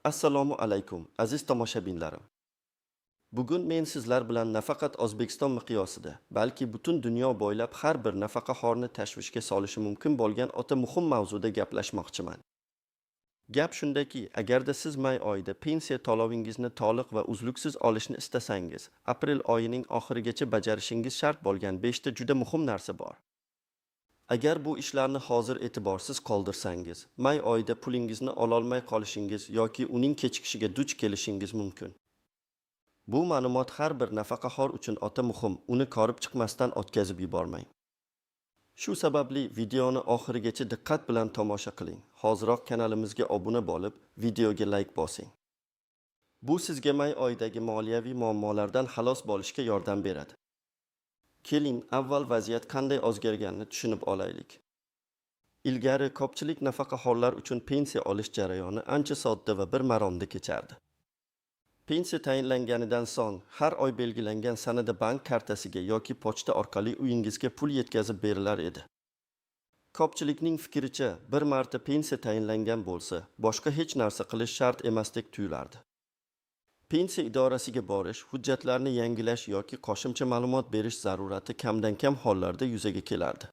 Assalomu alaykum, aziz tomoshabinlarim. Bugun men sizlar bilan nafaqat O'zbekiston miqyosida, balki butun dunyo bo'ylab har bir nafaqaxo'rni tashvishga solishi mumkin bo'lgan o'ta muhim mavzuda gaplashmoqchiman. Gap shundaki, agarda siz may oyida pensiya to'lovingizni to'liq va uzluksiz olishni istasangiz, aprel oyining oxirigacha bajarishingiz shart bo'lgan 5 ta juda muhim narsa bor. Agar bu ishlarni hozir e'tiborsiz qoldirsangiz, may oyida pulingizni ololmay qolishingiz yoki uning kechikishiga duch kelishingiz mumkin. Bu ma'lumot har bir nafaqaxo'r uchun o'ta muhim, uni ko'rib chiqmasdan o'tkazib yubormang. Shu sababli videoni oxirigacha diqqat bilan tomosha qiling. Hoziroq kanalimizga obuna bo'lib, videoga like bosing. Bu sizga may oyidagi moliyaviy muammolardan xalos bo'lishga yordam beradi. Keling, avval vaziyat qanday o'zgarganini tushunib olaylik. Ilgari ko'pchilik nafaqaxo'rlar uchun pensiya olish jarayoni ancha sodda va bir maromda kechardi. Pensiya tayinlanganidan so'ng har oy belgilangan sanada bank kartasiga yoki pochta orqali uyingizga pul yetkazib berilar edi. Ko'pchilikning fikricha, bir marta pensiya tayinlangan bo'lsa, boshqa hech narsa qilish shart emasdek tuyulardi. Pensiya idorasiga borish, hujjatlarni yangilash yoki qo'shimcha ma'lumot berish zarurati kamdan kam hollarda yuzaga kelardi.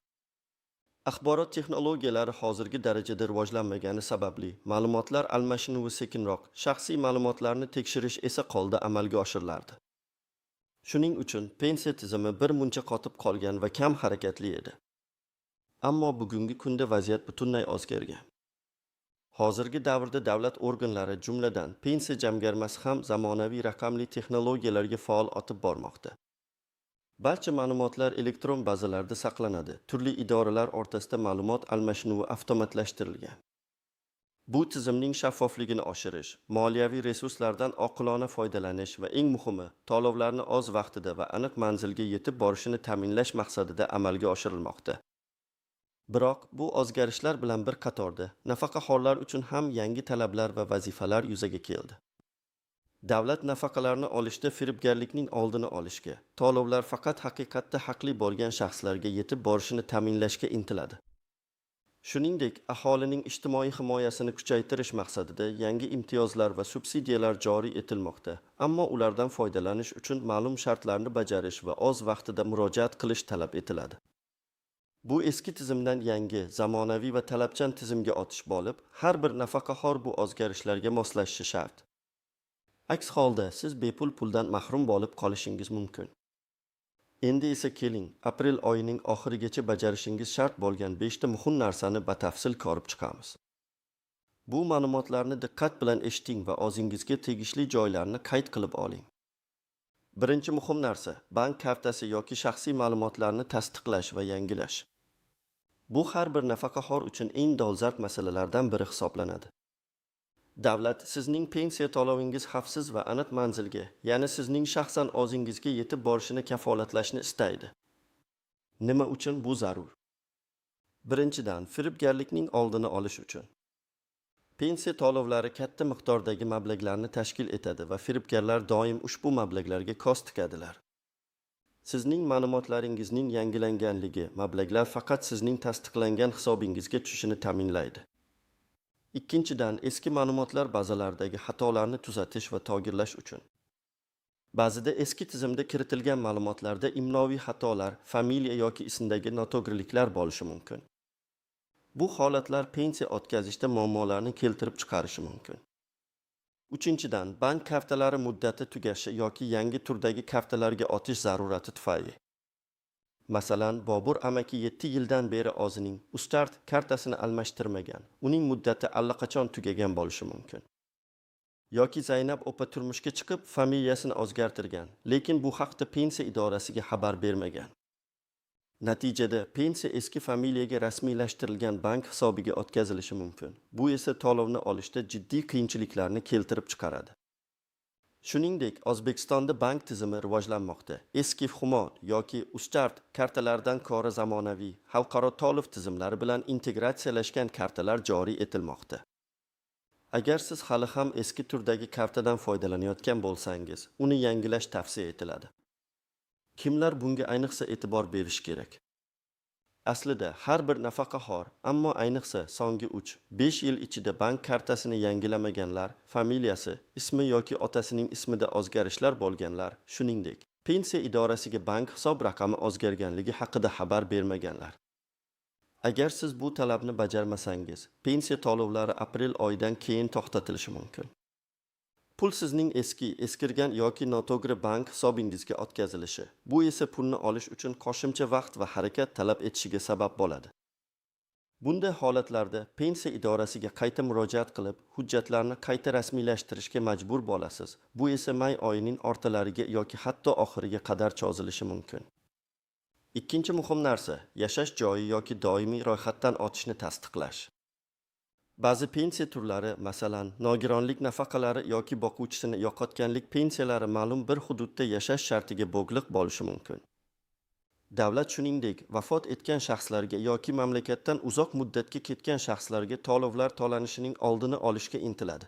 Axborot texnologiyalari hozirgi darajada rivojlanmagani sababli ma'lumotlar almashinuvi sekinroq, shaxsiy ma'lumotlarni tekshirish esa qo'lda amalga oshirilardi. Shuning uchun pensiya tizimi bir muncha qotib qolgan va kam harakatli edi. Ammo bugungi kunda vaziyat butunlay o'zgargan. Hozirgi davrda davlat organlari, jumladan pensiya jamg'armasi ham zamonaviy raqamli texnologiyalarga faol o'tib bormoqda. Barcha ma'lumotlar elektron bazalarda saqlanadi. Turli idoralar o'rtasida ma'lumot almashinuvi avtomatlashtirilgan. Bu tizimning shaffofligini oshirish, moliyaviy resurslardan oqilona foydalanish va eng muhimi, to'lovlarni o'z vaqtida va aniq manzilga yetib borishini ta'minlash maqsadida amalga oshirilmoqda. Biroq bu o'zgarishlar bilan bir qatorda nafaqaxo'rlar uchun ham yangi talablar va vazifalar yuzaga keldi. Davlat nafaqalarni olishda firibgarlikning oldini olishga, to'lovlar faqat haqiqatda haqli bo'lgan shaxslarga yetib borishini ta'minlashga intiladi. Shuningdek, aholining ijtimoiy himoyasini kuchaytirish maqsadida yangi imtiyozlar va subsidiyalar joriy etilmoqda, ammo ulardan foydalanish uchun ma'lum shartlarni bajarish va o'z vaqtida murojaat qilish talab etiladi. Bu eski tizimdan yangi, zamonaviy va talabchan tizimga o'tish bo'lib, har bir nafaqaxo'r bu o'zgarishlarga moslashishi shart. Aks holda siz bepul puldan mahrum bo'lib qolishingiz mumkin. Endi esa keling, aprel oyining oxirigacha bajarishingiz shart bo'lgan 5 ta muhim narsani batafsil ko'rib chiqamiz. Bu ma'lumotlarni diqqat bilan eshiting va o'zingizga tegishli joylarni qayd qilib oling. Birinchi muhim narsa, bank kartasi yoki shaxsiy ma'lumotlarni tasdiqlash va yangilash. Bu har bir nafaqaxo'r uchun eng dolzarb masalalardan biri hisoblanadi. Davlat sizning pensiya to'lovingiz xavfsiz va aniq manzilga, ya'ni sizning shaxsan o'zingizga yetib borishini kafolatlashni istaydi. Nima uchun bu zarur? Birinchidan, firibgarlikning oldini olish uchun. Pensiya to'lovlari katta miqdordagi mablag'larni tashkil etadi va firibgarlar doim ushbu mablag'larga ko'z tikadilar. Sizning ma'lumotlaringizning yangilanganligi mablag'lar faqat sizning tasdiqlangan hisobingizga tushishini ta'minlaydi. Ikkinchidan, eski ma'lumotlar bazalaridagi xatolarni tuzatish va togirlash uchun. Ba'zida eski tizimda kiritilgan ma'lumotlarda imloviy xatolar, familiya yoki ismdagi noto'g'riliklar bo'lishi mumkin. Bu holatlar pensiya o'tkazishda muammolarni keltirib chiqarishi mumkin. Uchinchidan, bank kartalari muddati tugashi yoki yangi turdagi kartalarga o'tish zarurati tufayli. Masalan, Bobur amaki 7 yildan beri o'zining Ustart kartasini almashtirmagan. Uning muddati allaqachon tugagan bo'lishi mumkin. Yoki Zaynab opa turmushga chiqib, familiyasini o'zgartirgan, lekin bu haqda pensiya idorasiga xabar bermagan. Natijada pensiya eski familiyaga rasmiylashtirilgan bank hisobiga o'tkazilishi mumkin. Bu esa to'lovni olishda jiddiy qiyinchiliklarni keltirib chiqaradi. Shuningdek, O'zbekistonda bank tizimi rivojlanmoqda. Eski Humo yoki Ustart kartalardan ko'ra zamonaviy, xalqaro to'lov tizimlari bilan integratsiyalashgan kartalar joriy etilmoqda. Agar siz hali ham eski turdagi kartadan foydalanayotgan bo'lsangiz, uni yangilash tavsiya etiladi. Kimlar bunga ayniqsa e'tibor berish kerak? Aslida har bir nafaqaxo'r, ammo ayniqsa so'nggi 3-5 yil ichida bank kartasini yangilamaganlar, familiyasi, ismi yoki otasining ismida o'zgarishlar bo'lganlar, shuningdek, pensiya idorasiga bank hisob raqami o'zgarganligi haqida xabar bermaganlar. Agar siz bu talabni bajarmasangiz, pensiya to'lovlari aprel oyidan keyin to'xtatilishi mumkin. Pul sizning eskirgan yoki noto'g'ri bank hisobingizga o'tkazilishi. Bu esa pulni olish uchun qo'shimcha vaqt va harakat talab etishiga sabab bo'ladi. Bunday holatlarda pensiya idorasiga qayta murojaat qilib, hujjatlarni qayta rasmiylashtirishga majbur bo'lasiz. Bu esa may oyining o'rtalariga yoki hatto oxiriga qadar cho'zilishi mumkin. Ikkinchi muhim narsa, yashash joyi yoki doimiy ro'yxatdan o'tishni tasdiqlash. Ba'zi pensiya turlari, masalan, nogironlik nafaqalari yoki boquvchisini yo'qotganlik pensiyalari ma'lum bir hududda yashash shartiga bog'liq bo'lishi mumkin. Davlat shuningdek, vafot etgan shaxslarga yoki mamlakatdan uzoq muddatga ketgan shaxslarga to'lovlar to'lanishining oldini olishga intiladi.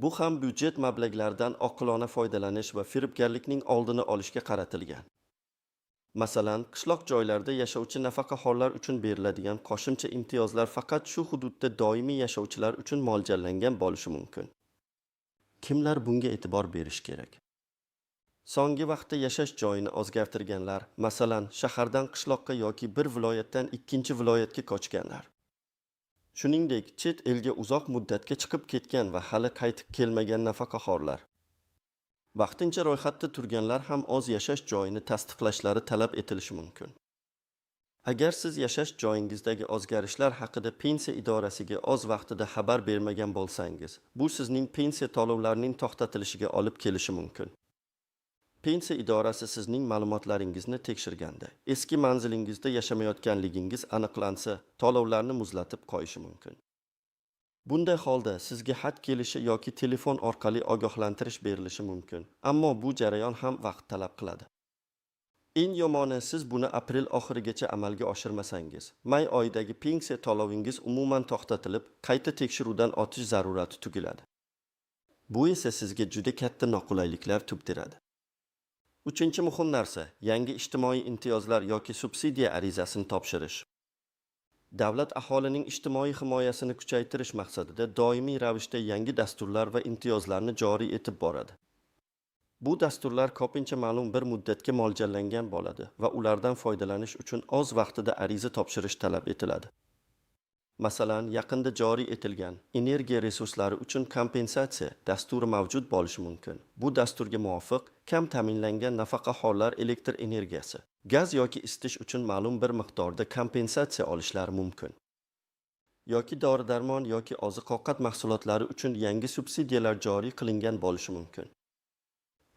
Bu ham byudjet mablag'laridan oqilona foydalanish va firibgarlikning oldini olishga qaratilgan. Masalan, qishloq joylarda yashovchi nafaqaxo'rlar uchun beriladigan qo'shimcha imtiyozlar faqat shu hududda doimiy yashovchilar uchun mo'ljallangan bo'lishi mumkin. Kimlar bunga e'tibor berish kerak? So'nggi vaqtda yashash joyini o'zgartirganlar, masalan, shahardan qishloqqa yoki bir viloyatdan ikkinchi viloyatga ko'chganlar. Shuningdek, chet elga uzoq muddatga chiqib ketgan va hali qaytib kelmagan nafaqaxo'rlar. Vaqtincha ro'yxatda turganlar ham o'z yashash joyini tasdiqlashlari talab etilishi mumkin. Agar siz yashash joyingizdagi o'zgarishlar haqida pensiya idorasiga o'z vaqtida xabar bermagan bo'lsangiz, bu sizning pensiya to'lovlarining to'xtatilishiga olib kelishi mumkin. Pensiya idorasi sizning ma'lumotlaringizni tekshirganda, eski manzilingizda yashamayotganligingiz aniqlansa, to'lovlarni muzlatib qo'yishi mumkin. Bunday holda sizga xat kelishi yoki telefon orqali ogohlantirish berilishi mumkin, ammo bu jarayon ham vaqt talab qiladi. Eng yomoni, siz buni aprel oxirigacha amalga oshirmasangiz, may oyidagi pensiya to'lovingiz umuman to'xtatilib, qayta tekshiruvdan o'tish zarurati tugiladi. Bu esa sizga juda katta noqulayliklar tug'diradi. Uchinchi muhim narsa, yangi ijtimoiy imtiyozlar yoki subsidiya arizasini topshirish. Davlat aholining ijtimoiy himoyasini kuchaytirish maqsadida doimiy ravishda yangi dasturlar va imtiyozlarni joriy etib boradi. Bu dasturlar ko'pincha ma'lum bir muddatga mo'ljallangan bo'ladi va ulardan foydalanish uchun o'z vaqtida ariza topshirish talab etiladi. Masalan, yaqinda joriy etilgan energiya resurslari uchun kompensatsiya dasturi mavjud bo'lishi mumkin. Bu dasturga muvofiq kam ta'minlangan nafaqaxo'rlar elektr energiyasi, gaz yoki isitish uchun ma'lum bir miqdorda kompensatsiya olishlari mumkin. Yoki dori-darmon yoki oziq-ovqat mahsulotlari uchun yangi subsidiyalar joriy qilingan bo'lishi mumkin.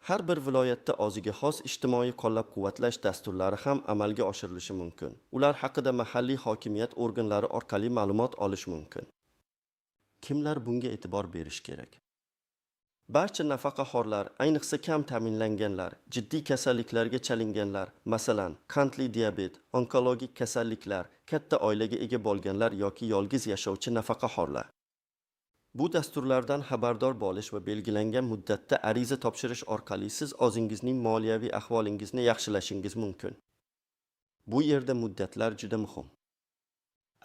Har bir viloyatda o'ziga xos ijtimoiy qo'llab-quvvatlash dasturlari ham amalga oshirilishi mumkin. Ular haqida mahalliy hokimiyat organlari orqali ma'lumot olish mumkin. Kimlar bunga e'tibor berish kerak? Barcha nafaqaxo'rlar, ayniqsa kam ta'minlanganlar, jiddiy kasalliklarga chalinganlar, masalan, qandli diabet, onkologik kasalliklar, katta oilaga ega bo'lganlar yoki yolg'iz yashovchi nafaqaxo'rlar. Bu dasturlardan xabardor bo'lish va belgilangan muddatda ariza topshirish orqali siz o'zingizning moliyaviy ahvolingizni yaxshilashingiz mumkin. Bu yerda muddatlar juda muhim.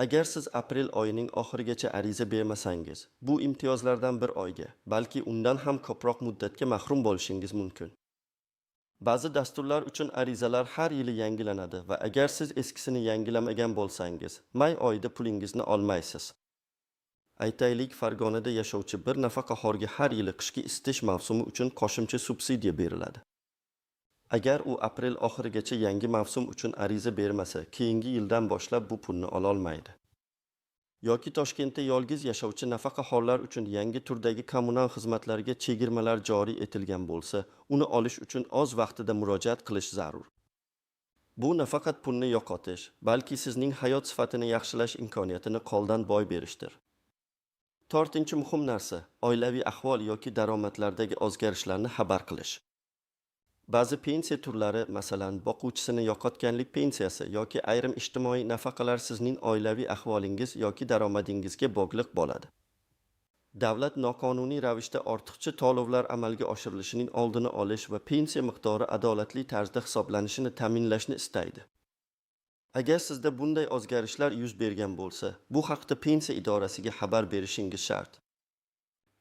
Agar siz aprel oyining oxirigacha ariza bermasangiz, bu imtiyozlardan bir oyga, balki undan ham ko'proq muddatga mahrum bo'lishingiz mumkin. Ba'zi dasturlar uchun arizalar har yili yangilanadi va agar siz eskisini yangilamagan bo'lsangiz, may oyida pulingizni olmaysiz. Aytaylik, Farg'onada yashovchi bir nafaqaxo'rga har yili qishki isitish mavsumi uchun qo'shimcha subsidiya beriladi. Agar u aprel oxirigacha yangi mavsum uchun ariza bermasa, keyingi yildan boshlab bu pulni ola olmaydi. Yoki Toshkentda yolg'iz yashovchi nafaqaxo'rlar uchun yangi turdagi kommunal xizmatlarga chegirmalar joriy etilgan bo'lsa, uni olish uchun o'z vaqtida murojaat qilish zarur. Bu nafaqat pulni yo'qotish, balki sizning hayot sifatini yaxshilash imkoniyatini qo'ldan boy berishdir. To'rtinchi muhim narsa, oilaviy ahvol yoki daromadlardagi o'zgarishlarni xabar qilish. Ba'zi pensiya turlari, masalan, boquvchisini yo'qotganlik pensiyasi yoki ayrim ijtimoiy nafaqalar sizning oilaviy ahvolingiz yoki daromadingizga bog'liq bo'ladi. Davlat noqonuniy ravishda ortiqcha to'lovlar amalga oshirilishining oldini olish va pensiya miqdori adolatli tarzda hisoblanishini ta'minlashni istaydi. Agar sizda bunday o'zgarishlar yuz bergan bo'lsa, bu haqda pensiya idorasiga xabar berishingiz shart.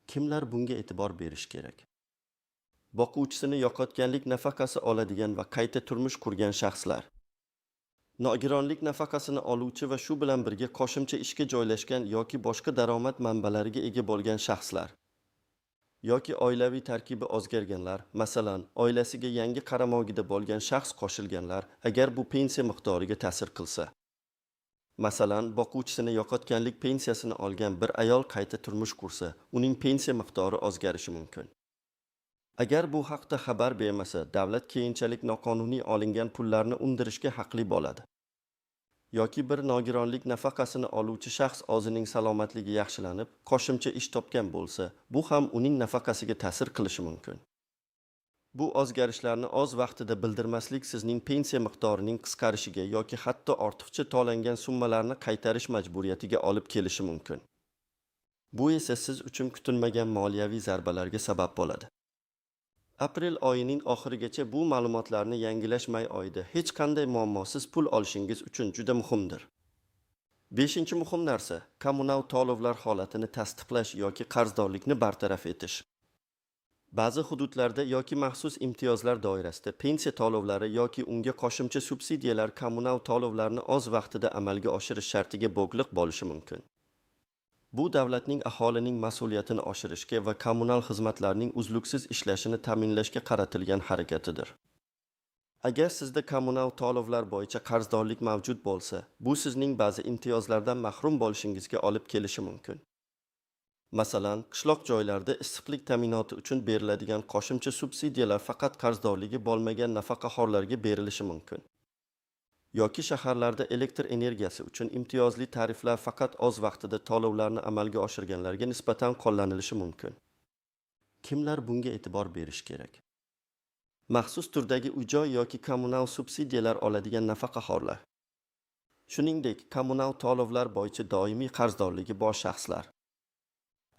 Kimlar bunga e'tibor berish kerak? Boquvchisini yo'qotganlik nafaqasi oladigan va qayta turmush qurgan shaxslar. Nogironlik nafaqasini oluvchi va shu bilan birga qo'shimcha ishga joylashgan yoki boshqa daromad manbalariga ega bo'lgan shaxslar. Yoki oilaviy tarkibi o'zgarganlar, masalan, oilasiga yangi qaramog'ida bo'lgan shaxs qo'shilganlar, agar bu pensiya miqdoriga ta'sir qilsa. Masalan, boquvchisini yo'qotganlik pensiyasini olgan bir ayol qayta turmush qursa, uning pensiya miqdori o'zgarishi mumkin. Agar bu haqda xabar bermasa, davlat keyinchalik noqonuniy olingan pullarni undirishga haqli bo'ladi. Yoki bir nogironlik nafaqasini oluvchi shaxs o'zining salomatligi yaxshilanib, qo'shimcha ish topgan bo'lsa, bu ham uning nafaqasiga ta'sir qilishi mumkin. Bu o'zgarishlarni o'z vaqtida bildirmaslik sizning pensiya miqdorining qisqarishiga yoki hatto ortiqcha to'langan summalarni qaytarish majburiyatiga olib kelishi mumkin. Bu esa siz uchun kutilmagan moliyaviy zarbalarga sabab bo'ladi. Aprel oyining oxirigacha bu ma'lumotlarni yangilash may oyida hech qanday muammosiz pul olishingiz uchun juda muhimdir. 5-chi muhim narsa kommunal to'lovlar holatini tasdiqlash yoki qarzdorlikni bartaraf etish. Ba'zi hududlarda yoki maxsus imtiyozlar doirasida pensiya to'lovlari yoki unga qo'shimcha subsidiyalar kommunal to'lovlarni o'z vaqtida amalga oshirish shartiga bog'liq bo'lishi mumkin. Bu davlatning aholining mas'uliyatini oshirishga va kommunal xizmatlarning uzluksiz ishlashini ta'minlashga qaratilgan harakatidir. Agar sizda kommunal to'lovlar bo'yicha qarzdorlik mavjud bo'lsa, bu sizning ba'zi imtiyozlardan mahrum bo'lishingizga olib kelishi mumkin. Masalan, qishloq joylarda issiqlik ta'minoti uchun beriladigan qo'shimcha subsidiyalar faqat qarzdorligi bo'lmagan nafaqaxo'rlarga berilishi mumkin. Yoki shaharlarda elektr energiyasi uchun imtiyozli tariflar faqat o'z vaqtida to'lovlarni amalga oshirganlarga nisbatan qo'llanilishi mumkin. Kimlar bunga e'tibor berish kerak? Maxsus turdagi uy-joy yoki kommunal subsidiyalar oladigan nafaqaxo'rlar. Shuningdek, kommunal to'lovlar bo'yicha doimiy qarzdorligi bor shaxslar.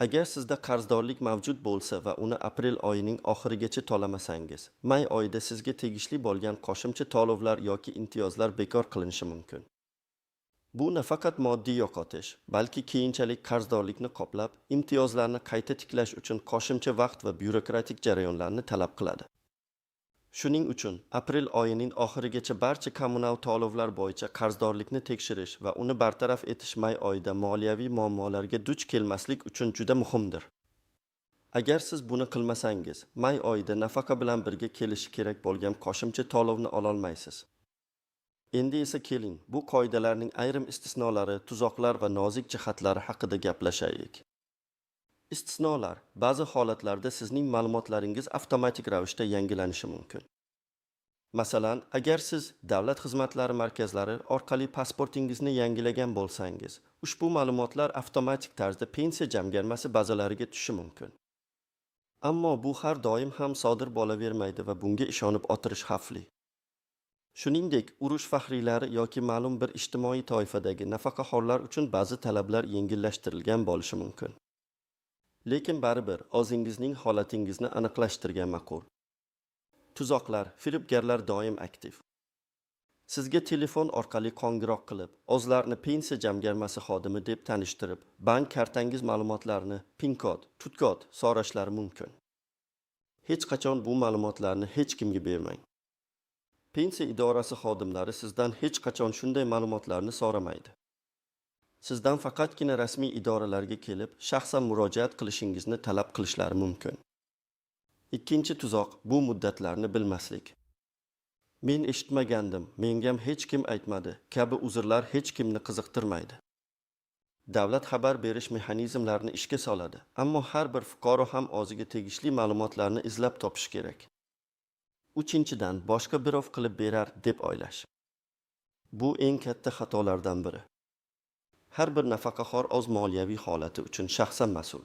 Agar sizda qarzdorlik mavjud bo'lsa va uni aprel oyining oxirigacha to'lamasangiz, may oyida sizga tegishli bo'lgan qo'shimcha to'lovlar yoki imtiyozlar bekor qilinishi mumkin. Bu nafaqat moddiy yo'qotish, balki keyinchalik qarzdorlikni qoplab, imtiyozlarni qayta tiklash uchun qo'shimcha vaqt va byurokratik jarayonlarni talab qiladi. Shuning uchun aprel oyining oxirigacha barcha kommunal to'lovlar bo'yicha qarzdorlikni tekshirish va uni bartaraf etish may oyida moliyaviy muammolarga duch kelmaslik uchun juda muhimdir. Agar siz buni qilmasangiz, may oyida nafaqa bilan birga kelishi kerak bo'lgan qo'shimcha to'lovni ololmaysiz. Endi esa keling, bu qoidalarning ayrim istisnolari, tuzoqlar va nozik jihatlari haqida gaplashaylik. Istisnolar ba'zi holatlarda sizning ma'lumotlaringiz avtomatik ravishda yangilanishi mumkin. Masalan, agar siz davlat xizmatlari markazlari orqali pasportingizni yangilagan bo'lsangiz, ushbu ma'lumotlar avtomatik tarzda pensiya jamg'armasi bazalariga tushishi mumkin. Ammo bu har doim ham sodir bo'lavermaydi va bunga ishonib o'tirish xavfli. Shuningdek, urush faxriylari yoki ma'lum bir ijtimoiy toifadagi nafaqaxo'rlar uchun ba'zi talablar yengillashtirilgan bo'lishi mumkin. Lekin baribir o'zingizning holatingizni aniqlashtirgan ma'qul. Tuzoqlar, firibgarlar doim aktiv. Sizga telefon orqali qo'ng'iroq qilib, o'zlarini pensiya jamg'armasi xodimi deb tanishtirib, bank kartangiz ma'lumotlarini, PIN kod, tutkod so'rashlari mumkin. Hech qachon bu ma'lumotlarni hech kimga bermang. Pensiya idorasi xodimlari sizdan hech qachon shunday ma'lumotlarni so'ramaydi. Sizdan faqatgina rasmiy idoralarga kelib, shaxsan murojaat qilishingizni talab qilishlari mumkin. Ikkinchi tuzoq bu muddatlarni bilmaslik. Men eshitmagandim, mengam hech kim aytmadi kabi uzrlar hech kimni qiziqtirmaydi. Davlat xabar berish mexanizmlarini ishga soladi, ammo har bir fuqaro ham o'ziga tegishli ma'lumotlarni izlab topish kerak. Uchinchidan, boshqa birov qilib berar deb o'ylash. Bu eng katta xatolardan biri. Har bir nafaqaxo'r o'z moliyaviy holati uchun shaxsan mas'ul.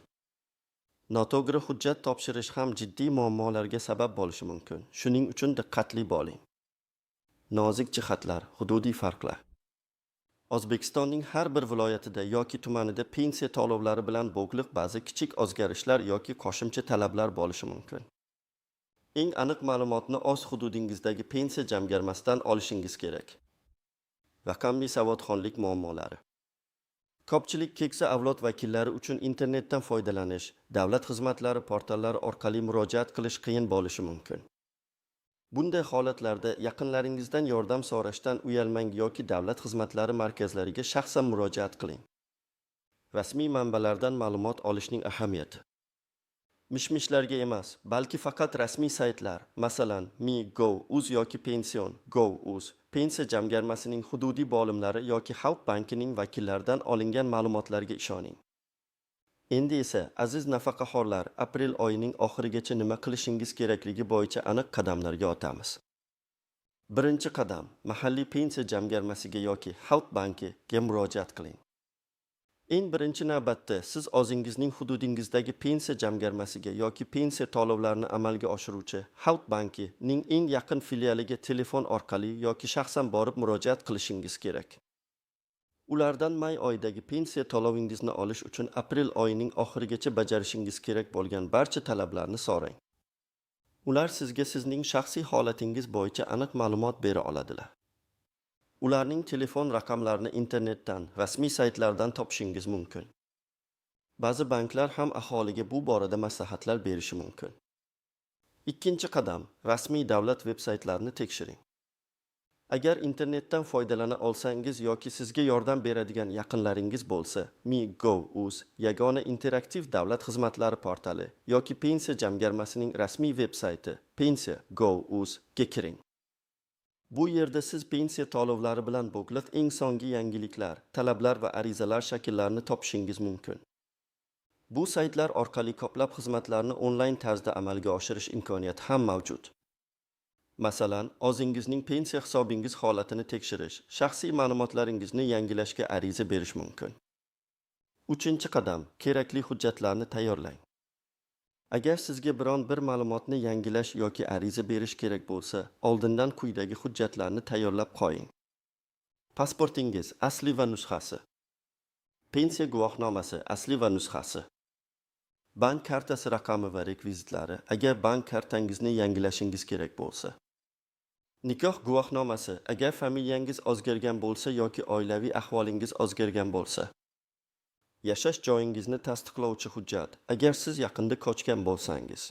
Noto'g'ri hujjat topshirish ham jiddiy muammolarga sabab bo'lishi mumkin. Shuning uchun diqqatli bo'ling. Nozik jihatlar, hududiy farqlar. O'zbekistonning har bir viloyatida yoki tumanida pensiya to'lovlari bilan bog'liq ba'zi kichik o'zgarishlar yoki qo'shimcha talablar bo'lishi mumkin. Eng aniq ma'lumotni o'z hududingizdagi pensiya jamg'armasidan olishingiz kerak. Raqamli savodxonlik muammolari. Ko'pchilik keksa avlod vakillari uchun internetdan foydalanish, davlat xizmatlari portallari orqali murojaat qilish qiyin bo'lishi mumkin. Bunday holatlarda yaqinlaringizdan yordam so'rashdan uyalmang yoki davlat xizmatlari markazlariga shaxsan murojaat qiling. Rasmiy manbalardan ma'lumot olishning ahamiyati. Mishmishlarga emas, balki faqat rasmiy saytlar, masalan, Mi.gov.uz yoki Pension.gov.uz, pensiya jamg'armasining hududiy bo'limlari yoki Xalq bankining vakillaridan olingan ma'lumotlarga ishoning. Endi esa, aziz nafaqaxo'rlar, aprel oyining oxirigacha nima qilishingiz kerakligi bo'yicha aniq qadamlarga o'tamiz. Birinchi qadam, mahalliy pensiya jamg'armasiga yoki Xalq bankiga murojaat qiling. Eng birinchi navbatda siz o'zingizning hududingizdagi pensiya jamg'armasiga yoki pensiya to'lovlarini amalga oshiruvchi Xalq bankining eng yaqin filialiga telefon orqali yoki shaxsan borib murojaat qilishingiz kerak. Ulardan may oyidagi pensiya to'lovingizni olish uchun aprel oyining oxirigacha bajarishingiz kerak bo'lgan barcha talablarni so'rang. Ular sizga sizning shaxsiy holatingiz bo'yicha aniq ma'lumot bera oladilar. Ularning telefon raqamlarini internetdan, rasmiy saytlardan topishingiz mumkin. Ba'zi banklar ham aholiga bu borada maslahatlar berishi mumkin. Ikkinchi qadam, rasmiy davlat veb-saytlarini tekshiring. Agar internetdan foydalana olsangiz yoki sizga yordam beradigan yaqinlaringiz bo'lsa, Mi.gov.uz, yagona interaktiv davlat xizmatlari portali yoki pensiya jamg'armasining rasmiy veb-sayti Pensiya.gov.uz ga kiring. Bu yerda siz pensiya to'lovlari bilan bog'liq eng so'nggi yangiliklar, talablar va arizalar shakllarini topishingiz mumkin. Bu saytlar orqali ko'plab xizmatlarni onlayn tarzda amalga oshirish imkoniyati ham mavjud. Masalan, o'zingizning pensiya hisobingiz holatini tekshirish, shaxsiy ma'lumotlaringizni yangilashga ariza berish mumkin. Uchinchi qadam, kerakli hujjatlarni tayyorlang. Agar sizga biron bir ma'lumotni yangilash yoki ariza berish kerak bo'lsa, oldindan quyidagi hujjatlarni tayyorlab qo'ying. Pasportingiz asli va nusxasi. Pensiya guvohnomasi asli va nusxasi. Bank kartasi raqami va rekvizitlari, agar bank kartangizni yangilashingiz kerak bo'lsa. Nikoh guvohnomasi, agar familiyangiz o'zgargan bo'lsa yoki oilaviy ahvolingiz o'zgargan bo'lsa. Yashash joyingizni tasdiqlovchi hujjat, agar siz yaqinda ko'chgan bo'lsangiz.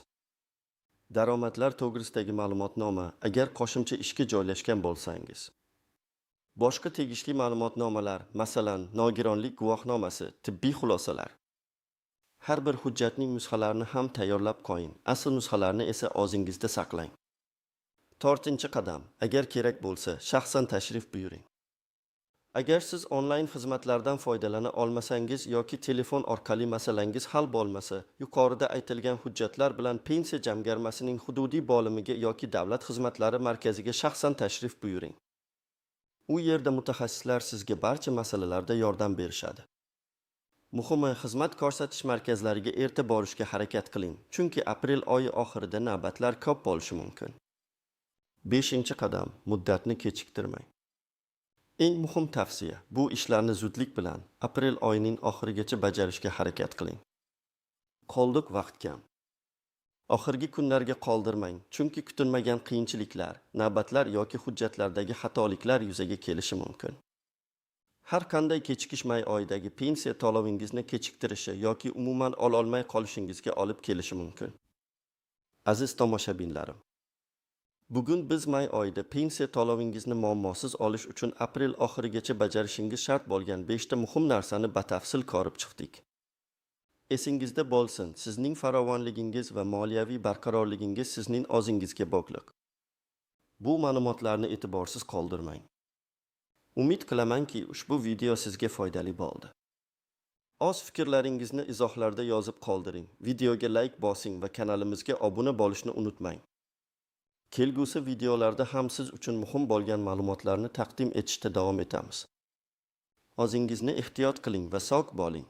Daromadlar to'g'risidagi ma'lumotnoma, agar qo'shimcha ishga joylashgan bo'lsangiz. Boshqa tegishli ma'lumotnomalar, masalan, nogironlik guvohnomasi, tibbiy xulosalar. Har bir hujjatning nusxalarini ham tayyorlab qo'ying, asl nusxalarni esa o'zingizda saqlang. To'rtinchi qadam, agar kerak bo'lsa, shaxsan tashrif buyuring. Agar siz onlayn xizmatlardan foydalana olmasangiz yoki telefon orqali masalangiz hal bo'lmasa, yuqorida aytilgan hujjatlar bilan pensiya jamg'armasining hududiy bo'limiga yoki davlat xizmatlari markaziga shaxsan tashrif buyuring. U yerda mutaxassislar sizga barcha masalalarda yordam berishadi. Muhimi, xizmat ko'rsatish markazlariga erta borishga harakat qiling, chunki aprel oyi oxirida navbatlar ko'p bo'lishi mumkin. Beshinchi qadam, muddatni kechiktirmang. Eng muhim tavsiya, bu ishlarni zudlik bilan aprel oyining oxirigacha bajarishga harakat qiling. Qoldiq vaqt kam. Oxirgi kunlarga qoldirmang, chunki kutilmagan qiyinchiliklar, navbatlar yoki hujjatlardagi xatoliklar yuzaga kelishi mumkin. Har qanday kechikish may oyidagi pensiya to'lovingizni kechiktirishi yoki umuman ololmay qolishingizga olib kelishi mumkin. Aziz tomoshabinlarim, bugun biz may oyida pensiya to'lovingizni muammosiz olish uchun aprel oxirigacha bajarishingiz shart bo'lgan 5 ta muhim narsani batafsil ko'rib chiqdik. Esingizda bo'lsin, sizning farovonligingiz va moliyaviy barqarorligingiz sizning o'zingizga bog'liq. Bu ma'lumotlarni e'tiborsiz qoldirmang. Umid qilamanki, ushbu video sizga foydali bo'ldi. O'z fikrlaringizni izohlarda yozib qoldiring, videoga like bosing va kanalimizga obuna bo'lishni unutmang. Kelgusi videolarda ham siz uchun muhim bo'lgan ma'lumotlarni taqdim etishda davom etamiz. O'zingizni ehtiyot qiling va sog' bo'ling.